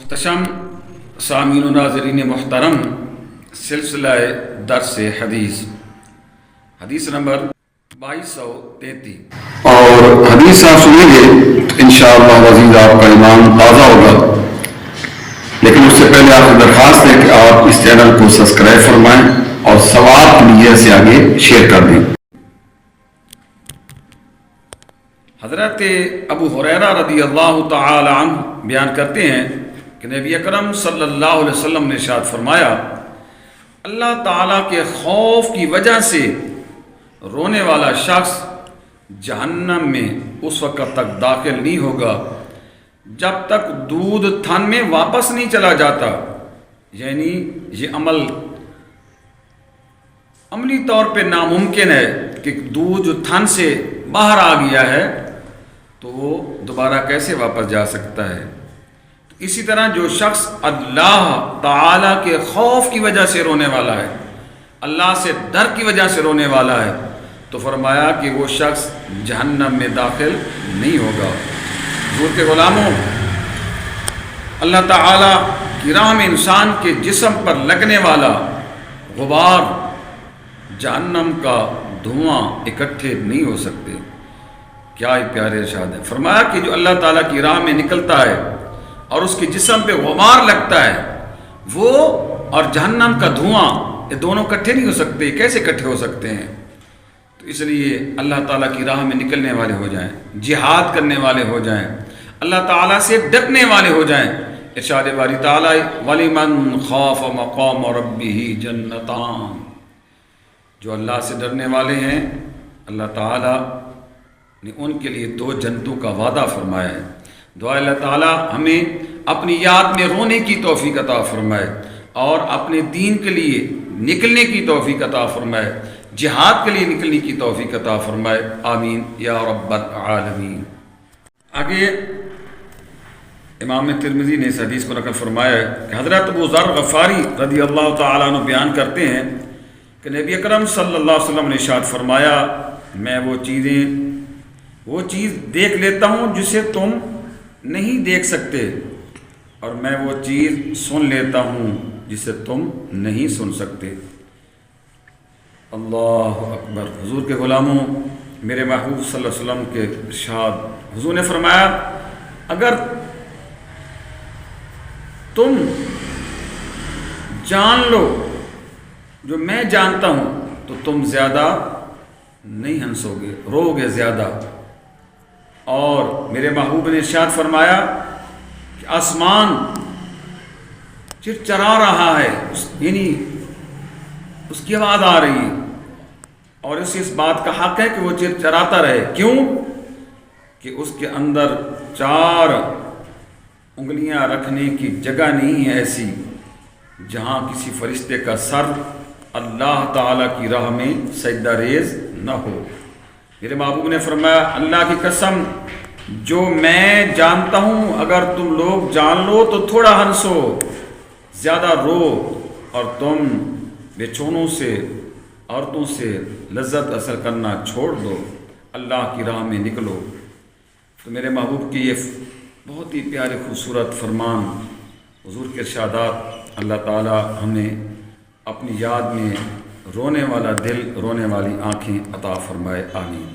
محتشم سامعین و ناظرین محترم، سلسلہ درس حدیث نمبر 2233 اور حدیث آپ سنیں گے انشاءاللہ عزیز آپ کا ایمان تازہ ہوگا، لیکن اس سے پہلے آپ کو درخواست ہے کہ آپ اس چینل کو سبسکرائب فرمائیں اور ثواب کی نیت سے آگے شیئر کر دیں۔ حضرت ابو ہریرہ رضی اللہ تعالی عنہ بیان کرتے ہیں کہ نبی اکرم صلی اللہ علیہ وسلم نے ارشاد فرمایا، اللہ تعالیٰ کے خوف کی وجہ سے رونے والا شخص جہنم میں اس وقت تک داخل نہیں ہوگا جب تک دودھ تھن میں واپس نہیں چلا جاتا۔ یعنی یہ عملی طور پہ ناممکن ہے کہ دودھ جو تھن سے باہر آ گیا ہے تو وہ دوبارہ کیسے واپس جا سکتا ہے۔ اسی طرح جو شخص اللہ تعالیٰ کے خوف کی وجہ سے رونے والا ہے، اللہ سے ڈر کی وجہ سے رونے والا ہے، تو فرمایا کہ وہ شخص جہنم میں داخل نہیں ہوگا۔ حضور کے غلاموں، اللہ تعالیٰ کی راہ میں انسان کے جسم پر لگنے والا غبار، جہنم کا دھواں اکٹھے نہیں ہو سکتے۔ کیا ہی پیارے ارشاد ہے۔ فرمایا کہ جو اللہ تعالیٰ کی راہ میں نکلتا ہے اور اس کے جسم پہ غبار لگتا ہے، وہ اور جہنم کا دھواں، یہ دونوں اکٹھے نہیں ہو سکتے۔ کیسے اکٹھے ہو سکتے ہیں؟ تو اس لیے اللہ تعالیٰ کی راہ میں نکلنے والے ہو جائیں، جہاد کرنے والے ہو جائیں، اللہ تعالیٰ سے ڈرنے والے ہو جائیں۔ ارشاد باری تعالیٰ وَلِمَنْ خَافَ مَقَامَ رَبِّهِ جَنَّتَانِ، جو اللہ سے ڈرنے والے ہیں اللہ تعالیٰ نے ان کے لیے 2 جنتوں کا وعدہ فرمایا ہے۔ دعا اللہ تعالیٰ ہمیں اپنی یاد میں رونے کی توفیق عطا فرمائے اور اپنے دین کے لیے نکلنے کی توفیق عطا فرمائے، جہاد کے لیے نکلنے کی توفیق عطا فرمائے، آمین یا رب العالمین۔ آگے امام ترمذی نے اس حدیث کو نقل فرمایا ہے کہ حضرت ابو ذر غفاری رضی اللہ تعالیٰ عنہ بیان کرتے ہیں کہ نبی اکرم صلی اللہ علیہ وسلم نے ارشاد فرمایا، میں وہ چیز دیکھ لیتا ہوں جسے تم نہیں دیکھ سکتے، اور میں وہ چیز سن لیتا ہوں جسے تم نہیں سن سکتے۔ اللہ اکبر۔ حضور کے غلاموں، میرے محبوب صلی اللہ علیہ وسلم کے ارشاد، حضور نے فرمایا، اگر تم جان لو جو میں جانتا ہوں تو تم زیادہ نہیں ہنسو گے، رو گے زیادہ۔ اور میرے محبوب نے ارشاد فرمایا کہ آسمان چرچرا رہا ہے، یعنی اس کی آواز آ رہی ہے، اور اس بات کا حق ہے کہ وہ چرچراتا رہے۔ کیوں؟ کہ اس کے اندر 4 انگلیاں رکھنے کی جگہ نہیں ہے ایسی جہاں کسی فرشتے کا سر اللہ تعالیٰ کی راہ میں سجدہ ریز نہ ہو۔ میرے محبوب نے فرمایا، اللہ کی قسم جو میں جانتا ہوں اگر تم لوگ جان لو تو تھوڑا ہنسو، زیادہ رو، اور تم بچونوں سے، عورتوں سے لذت حاصل کرنا چھوڑ دو، اللہ کی راہ میں نکلو۔ تو میرے محبوب کی یہ بہت ہی پیارے خوبصورت فرمان، حضور کے ارشادات، اللہ تعالیٰ ہمیں اپنی یاد میں رونے والا دل، رونے والی آنکھیں عطا فرمائے، آمین۔